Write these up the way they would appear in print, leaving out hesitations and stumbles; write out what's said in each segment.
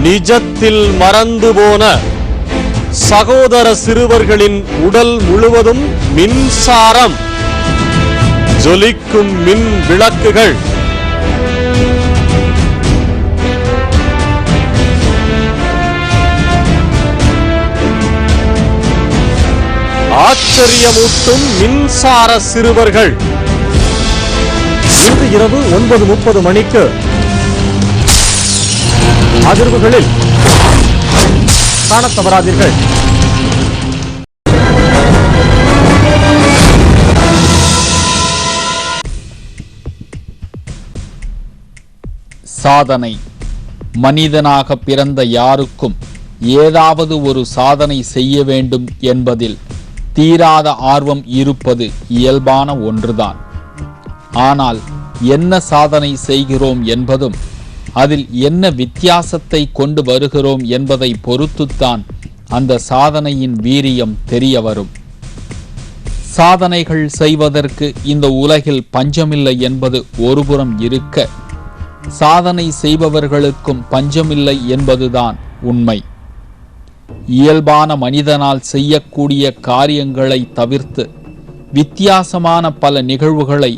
நிஜத்தில் மறந்து போன சகோதர சிறுவர்களின் உடல் முழுவதும் மின்சாரம், ஜொலிக்கும் மின் விளக்குகள். ஆச்சரியமூட்டும் மின்சார சிறுவர்கள். இன்று இரவு 9:30 மணிக்கு அதிர்வுகளில் காணத் தவறாதீர்கள். சாதனை. மனிதனாக பிறந்த யாருக்கும் ஏதாவது ஒரு சாதனை செய்ய வேண்டும் என்பதில் தீராத ஆர்வம் இருப்பது இயல்பான ஒன்றுதான். ஆனால் என்ன சாதனை செய்கிறோம் என்பதும் அதில் என்ன வித்தியாசத்தை கொண்டு வருகிறோம் என்பதை பொறுத்துத்தான் அந்த சாதனையின் வீரியம் தெரிய வரும். சாதனைகள் செய்வதற்கு இந்த உலகில் பஞ்சமில்லை என்பது ஒருபுறம் இருக்க, சாதனை செய்பவர்களுக்கும் பஞ்சமில்லை என்பதுதான் உண்மை. இயல்பான மனிதனால் செய்யக்கூடிய காரியங்களை தவிர்த்து வித்தியாசமான பல நிகழ்வுகளை,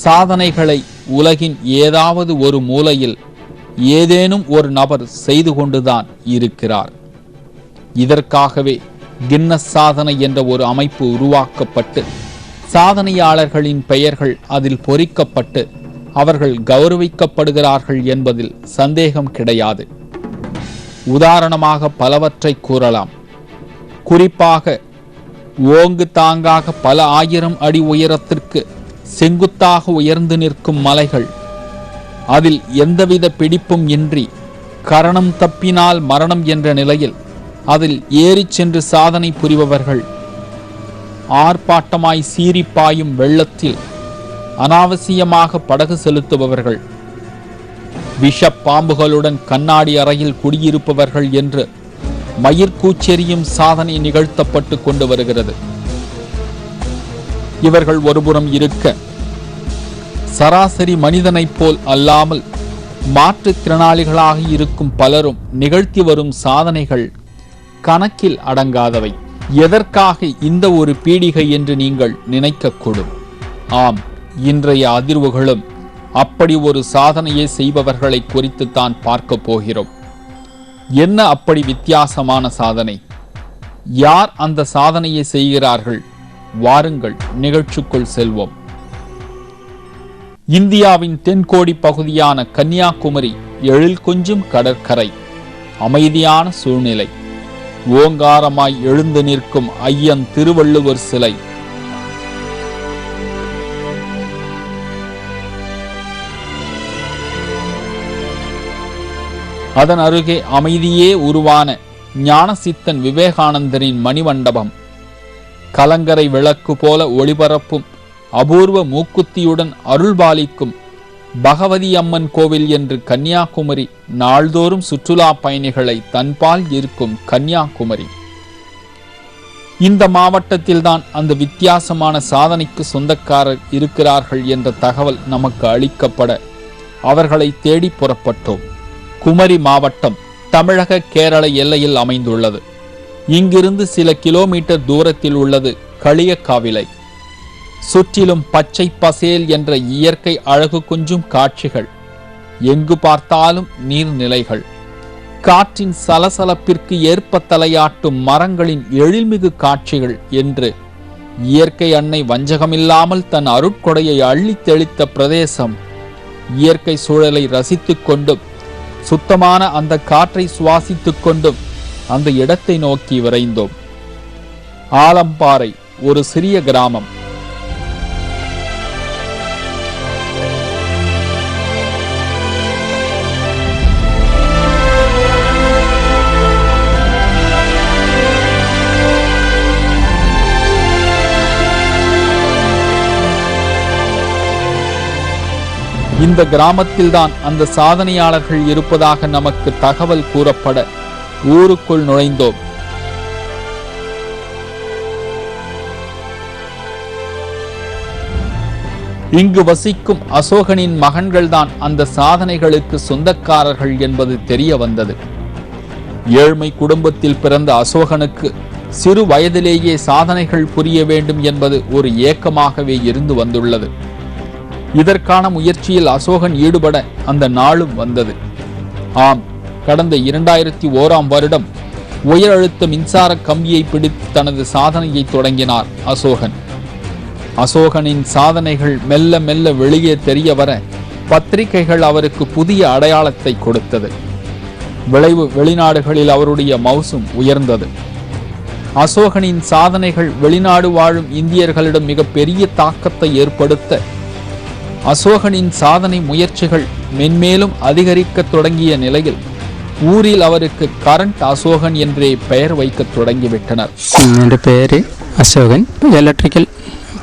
சாதனைகளை உலகின் ஏதாவது ஒரு மூலையில் ஏதேனும் ஒரு நபர் செய்து கொண்டுதான் இருக்கிறார். இதற்காகவே கின்னஸ் சாதனை என்ற ஒரு அமைப்பு உருவாக்கப்பட்டு சாதனையாளர்களின் பெயர்கள் அதில் பொறிக்கப்பட்டு அவர்கள் கௌரவிக்கப்படுகிறார்கள் என்பதில் சந்தேகம் கிடையாது. உதாரணமாக பலவற்றை கூறலாம். குறிப்பாக ஓங்கு தாங்காக பல 1000 அடி உயரத்திற்கு செங்குத்தாக உயர்ந்து நிற்கும் மலைகள், அதில் எந்தவித பிடிப்பும் இன்றி கரணம் தப்பினால் மரணம் என்ற நிலையில் அதில் ஏறிச் சென்று சாதனை புரிபவர்கள், ஆர்ப்பாட்டமாய் சீரிப்பாயும் வெள்ளத்தில் அனாவசியமாக படகு செலுத்துபவர்கள், விஷ பாம்புகளுடன் கண்ணாடி அறையில் குடியிருப்பவர்கள் என்று மயிர்கூச்செறியும் சாதனை நிகழ்த்தப்பட்டு கொண்டு வருகிறது. இவர்கள் ஒருபுறம் இருக்க, சராசரி மனிதனைப் போல் அல்லாமல் மாற்றுத்திறனாளிகளாக இருக்கும் பலரும் நிகழ்த்தி வரும் சாதனைகள் கணக்கில் அடங்காதவை. எதற்காக இந்த ஒரு பீடிகை என்று நீங்கள் நினைக்கக்கூடும். ஆம், இன்றைய அதிர்வுகளும் அப்படி ஒரு சாதனையை செய்பவர்களை குறித்துத்தான் பார்க்க போகிறோம். என்ன அப்படி வித்தியாசமான சாதனை? யார் அந்த சாதனையை செய்கிறார்கள்? வாருங்கள், நிகழ்ச்சிக்குள் செல்வோம். இந்தியாவின் தென்கோடி பகுதியான கன்னியாகுமரி எழில் கொஞ்சும் கடற்கரை, அமைதியான சூழ்நிலை, ஓங்காரமாய் எழுந்து நிற்கும் ஐயன் திருவள்ளுவர் சிலை, அதன் அருகே அமைதியே உருவான ஞானசித்தன் விவேகானந்தரின் மணிமண்டபம், கலங்கரை விளக்கு போல ஒளிபரப்பும் அபூர்வ மூக்குத்தியுடன் அருள்பாலிக்கும் பகவதி அம்மன் கோவில் என்று கன்னியாகுமரி நாள்தோறும் சுற்றுலா பயணிகளை தன்பால் இருக்கும் கன்னியாகுமரி. இந்த மாவட்டத்தில்தான் அந்த வித்தியாசமான சாதனைக்கு சொந்தக்காரர் இருக்கிறார்கள் என்ற தகவல் நமக்கு அளிக்கப்பட அவர்களை தேடி புறப்பட்டோம். குமரி மாவட்டம் தமிழக கேரள எல்லையில் அமைந்துள்ளது. இங்கிருந்து சில கிலோமீட்டர் தூரத்தில் உள்ளது களியக்காவிளை. சுற்றிலும் பச்சை பசேல் என்ற இயற்கை அழகு கொஞ்சும் காட்சிகள், எங்கு பார்த்தாலும் நீர்நிலைகள், காற்றின் சலசலப்பிற்கு ஏற்ப தலையாட்டும் மரங்களின் எழில்மிகு காட்சிகள் என்று இயற்கை அன்னை வஞ்சகமில்லாமல் தன் அருட்கொடையை அள்ளி தெளித்த பிரதேசம். இயற்கை சூழலை ரசித்துக் கொண்டும் சுத்தமான அந்த காற்றை சுவாசித்துக் கொண்டும் அந்த இடத்தை நோக்கி விரைந்தோம். ஆலம்பாறை ஒரு சிறிய கிராமம். இந்த கிராமத்தில்தான் அந்த சாதனையாளர்கள் இருப்பதாக நமக்கு தகவல் கூறப்பட ஊருக்குள் நுழைந்தோம். இங்கு வசிக்கும் அசோகனின் மகன்கள்தான் அந்த சாதனைகளுக்கு சொந்தக்காரர்கள் என்பது தெரிய வந்தது. ஏழ்மை குடும்பத்தில் பிறந்த அசோகனுக்கு சிறு வயதிலேயே சாதனைகள் புரிய வேண்டும் என்பது ஒரு ஏக்கமாகவே இருந்து வந்துள்ளது. இதற்கான முயற்சியில் அசோகன் ஈடுபட அந்த நாளும் வந்தது. ஆம், கடந்த 2001ஆம் வருடம் உயர் அழுத்த மின்சார கம்பியை பிடித்து தனது சாதனையை தொடங்கினார் அசோகன். அசோகனின் சாதனைகள் மெல்ல மெல்ல வெளியே தெரிய வர பத்திரிகைகள் அவருக்கு புதிய அடையாளத்தை கொடுத்தது. விளைவு வெளிநாடுகளில் அவருடைய மவுசும் உயர்ந்தது. அசோகனின் சாதனைகள் வெளிநாடு வாழும் இந்தியர்களிடம் மிக பெரிய தாக்கத்தை ஏற்படுத்த அசோகனின் சாதனை முயற்சிகள் மென்மேலும் அதிகரிக்க தொடங்கிய நிலையில் ஊரில் அவருக்கு கரண்ட் அசோகன் என்றே பெயர் வைக்க தொடங்கிவிட்டனர். என் பேர் அசோகன். எலக்ட்ரிக்கல்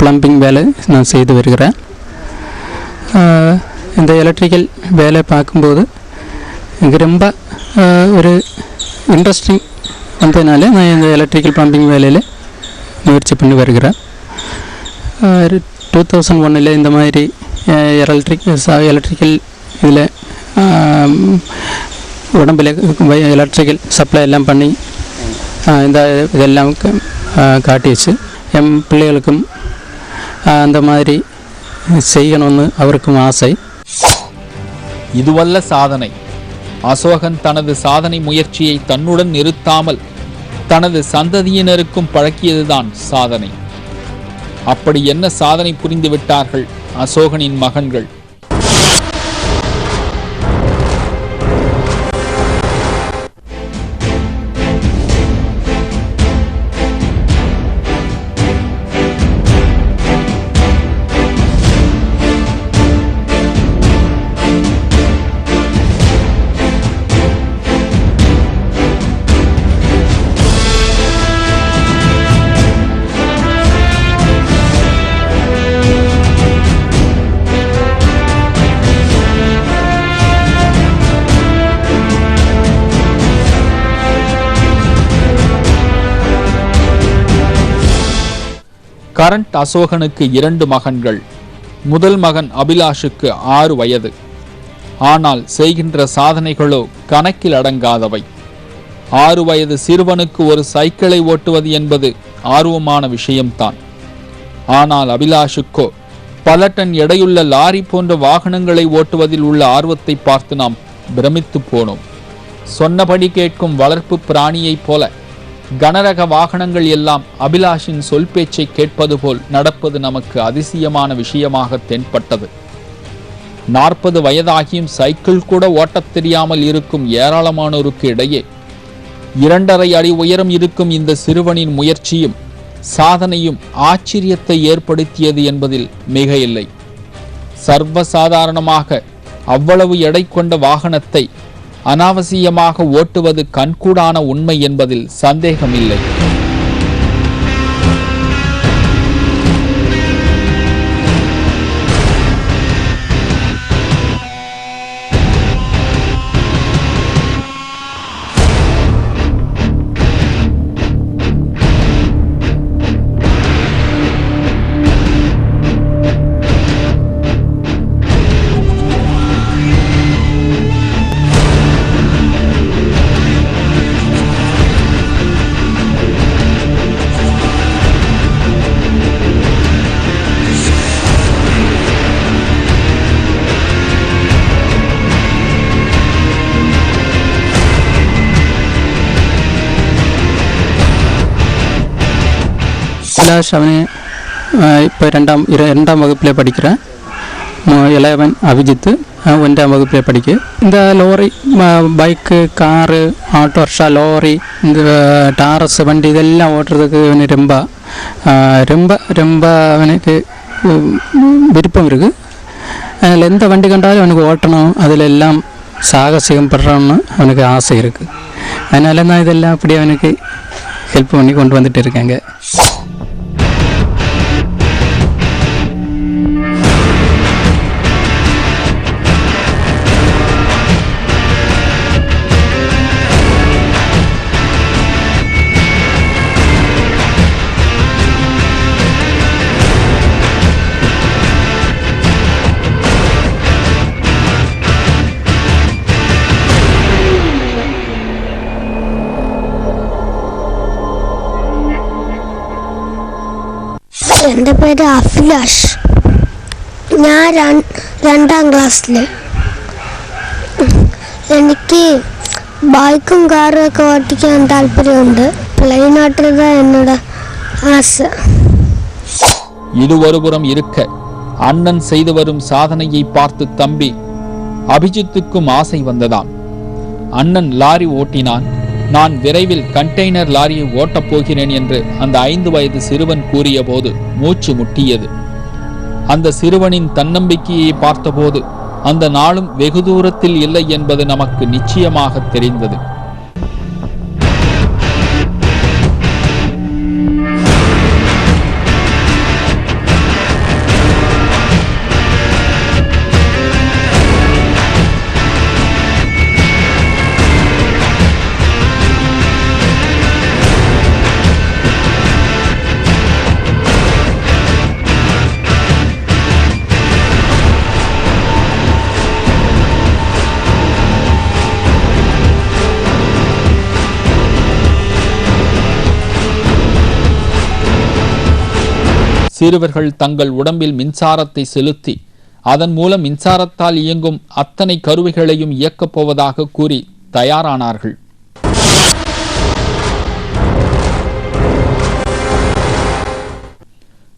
பிளம்பிங் வேலை நான் செய்து வருகிறேன். இந்த எலக்ட்ரிக்கல் வேலை பார்க்கும்போது எனக்கு ரொம்ப ஒரு இன்ட்ரெஸ்டிங் வந்ததுனால நான் இந்த எலக்ட்ரிக்கல் பிளம்பிங் வேலையில் முயற்சி பண்ணி வருகிறேன். 2001 இந்த மாதிரி எலக்ட்ரிக்கல் இதில் உடம்பில் எலக்ட்ரிக்கல் சப்ளை எல்லாம் பண்ணி இந்த இதெல்லாம் காட்டி வச்சு என் பிள்ளைகளுக்கும் அந்த மாதிரி செய்யணும்னு அவருக்கும் ஆசை. இதுவல்ல சாதனை. அசோகன் தனது சாதனை முயற்சியை தன்னுடன் நிறுத்தாமல் தனது சந்ததியினருக்கும் பழக்கியதுதான் சாதனை. அப்படி என்ன சாதனை புரிந்து விட்டார்கள் அசோகனின் மகன்கள்? கரண்ட் அசோகனுக்கு 2 மகன்கள். முதல் மகன் அபிலாஷுக்கு 6 வயது. ஆனால் செய்கின்ற சாதனைகளோ கணக்கில் அடங்காதவை. 6 வயது சிறுவனுக்கு ஒரு சைக்கிளை ஓட்டுவது என்பது ஆர்வமான விஷயம்தான். ஆனால் அபிலாஷுக்கோ பல டன் எடையுள்ள லாரி போன்ற வாகனங்களை ஓட்டுவதில் உள்ள ஆர்வத்தை பார்த்து நாம் பிரமித்து போனோம். சொன்னபடி கேட்கும் வளர்ப்பு பிராணியைப் போல கனரக வாகனங்கள் எல்லாம் அபிலாஷின் சொல் பேச்சை கேட்பது போல் நடப்பது நமக்கு அதிசயமான விஷயமாக தென்பட்டது. 40 வயதாகியும் சைக்கிள் கூட ஓட்டத் தெரியாமல் இருக்கும் ஏராளமானோருக்கு இடையே 2.5 அடி உயரம் இருக்கும் இந்த சிறுவனின் முயற்சியும் சாதனையும் ஆச்சரியத்தை ஏற்படுத்தியது என்பதில் மிக இல்லை. சர்வசாதாரணமாக அவ்வளவு எடை கொண்ட வாகனத்தை அனாவசியமாக ஓட்டுவது கண்கூடான உண்மை என்பதில் சந்தேகமில்லை. அபிலாஷ் அவனு இப்போ ரெண்டாம் வகுப்பில் படிக்கிறேன். 11 அபிஜித்து 1ஆம் வகுப்பில் படிக்க. இந்த லோரி, பைக்கு, காரு, ஆட்டோரிக்ஷா, லோரி, இந்த டாரஸ் வண்டி இதெல்லாம் ஓட்டுறதுக்கு அவனு ரொம்ப அவனுக்கு விருப்பம் இருக்குது. அதில் எந்த வண்டி கண்டாலும் அவனுக்கு ஓட்டணும், அதில் எல்லாம் சாகசியம் படுறோன்னு அவனுக்கு ஆசை இருக்குது. அதனால தான் இதெல்லாம் அப்படி அவனுக்கு ஹெல்ப் பண்ணி கொண்டு வந்துட்டு இருக்காங்க. എൻ്റെ പേര് അഭിലാഷ്. ഞാൻ 2ാം ക്ലാസ്സിൽ. എനിക്ക് ബൈക്കും കാറും ഒക്കെ ഓടിക്കാൻ താല്പര്യമുണ്ട്. പ്ലെയിൻ ഓട്ടുறது என்னோட ஆசை. இது ஒருபுறம் இருக்க அண்ணன் செய்து வரும் சாதனையை பார்த்து தம்பி அபிஜித்துக்கும் ஆசை வந்ததாம். அண்ணன் லாரி ஓட்டினான். நான் விரைவில் கண்டெய்னர் லாரியை ஓட்டப் போகிறேன் என்று அந்த 5 வயது சிறுவன் கூறிய போது மூச்சு முட்டியது. அந்த சிறுவனின் தன்னம்பிக்கையை பார்த்தபோது அந்த நாளும் வெகு தூரத்தில் இல்லை என்பது நமக்கு நிச்சயமாக தெரிந்தது. சிறுவர்கள் தங்கள் உடம்பில் மின்சாரத்தை செலுத்தி அதன் மூலம் மின்சாரத்தால் இயங்கும் அத்தனை கருவிகளையும் இயக்கப் போவதாக கூறி தயாரானார்கள்.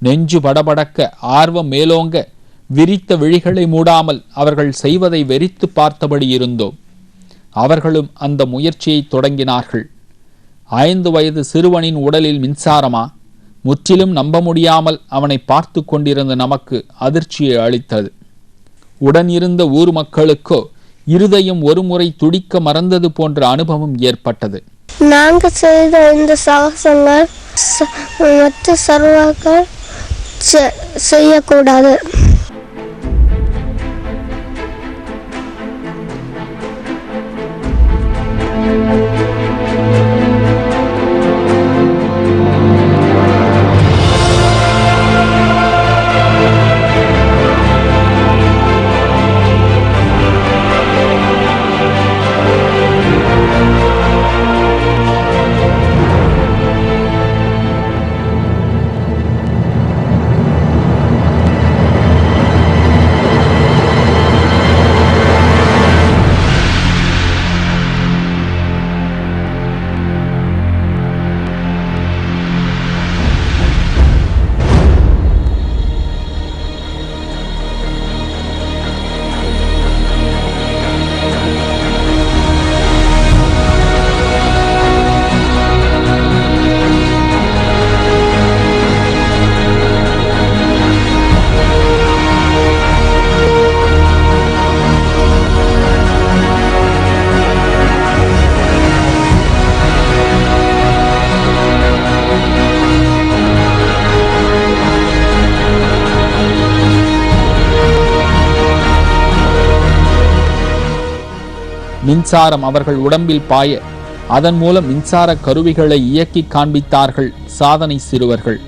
நெஞ்சு படபடக்க ஆர்வம் மேலோங்க விரித்த விழிகளை மூடாமல் அவர்கள் செய்வதை வெறித்து பார்த்தபடி இருந்தோம். அவர்களும் அந்த முயற்சியை தொடங்கினார்கள். 5 வயது சிறுவனின் உடலில் மின்சாரமா? முற்றிலும் நம்ப முடியாமல் அவனை பார்த்து கொண்டிருந்த நமக்கு அதிர்ச்சியை அளித்தது. உடன் இருந்த ஊர் மக்களுக்கோ இருதயம் ஒரு முறை துடிக்க மறந்தது போன்ற அனுபவம் ஏற்பட்டது. நாங்கள் செய்த இந்த சாகசங்கள் மற்ற சர்வர்கள் செய்யக்கூடாது. மின்சாரம் அவர்கள் உடம்பில் பாய அதன் மூலம் மின்சார கருவிகளை இயக்கி காண்பித்தார்கள் சாதனை சிறுவர்கள்.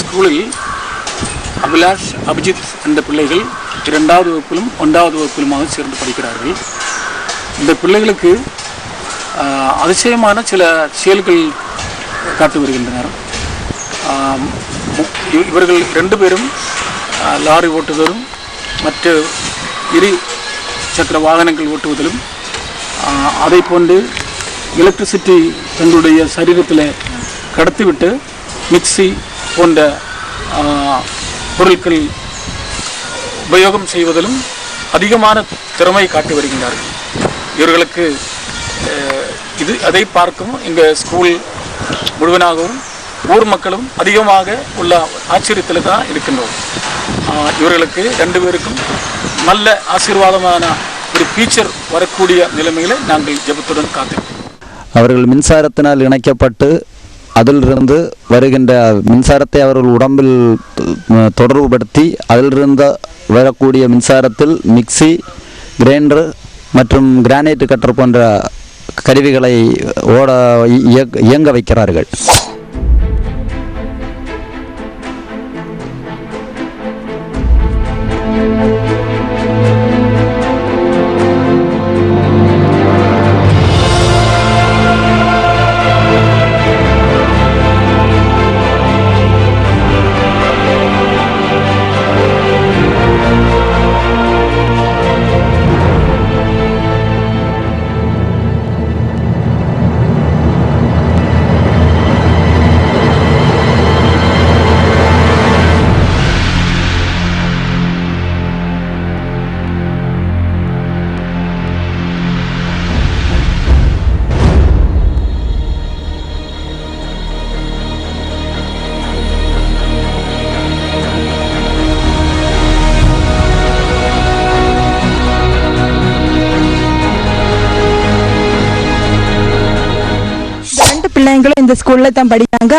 ஸ்கூலில் அபிலாஷ், அபிஜித் என்ற பிள்ளைகள் 2வது வகுப்பிலும் 1வது வகுப்பிலுமாக சேர்ந்து படிக்கிறார்கள். இந்த பிள்ளைகளுக்கு அதிசயமான சில செயல்கள் காட்டி வருகின்றனர். இவர்கள் 2 பேரும் லாரி ஓட்டுவதும் மற்ற இரு சக்கர வாகனங்கள் ஓட்டுவதிலும் அதை போன்று எலக்ட்ரிசிட்டி தங்களுடைய சரீரத்தில் கடத்திவிட்டு மிக்சி போன்ற பொருட்கள் உபயோகம் செய்வதிலும் அதிகமான திறமை காட்டி வருகின்றார்கள். இவர்களுக்கு அதை பார்க்கும் எங்கள் ஸ்கூல் முழுவனாகவும் ஊர் மக்களும் அதிகமாக உள்ள ஆச்சரியத்தில் தான் இருக்கின்றோம். இவர்களுக்கு 2 பேருக்கும் நல்ல ஆசீர்வாதமான ஒரு ஃபீச்சர் வரக்கூடிய நிலைமையில நாங்கள் ஜெபத்துடன் காத்திருக்கிறோம். அவர்கள் மின்சாரத்தினால் இணைக்கப்பட்டு அதிலிருந்து வருகின்ற மின்சாரத்தை அவர்கள் உடம்பில் தொடர்புபடுத்தி அதிலிருந்து வரக்கூடிய மின்சாரத்தில் மிக்சி, கிரைண்டர் மற்றும் கிரானைட் கட்டர் போன்ற கருவிகளை இயங்க வைக்கிறார்கள். பிள்ளைங்களும் இந்த ஸ்கூல்ல தான் படிக்காங்க.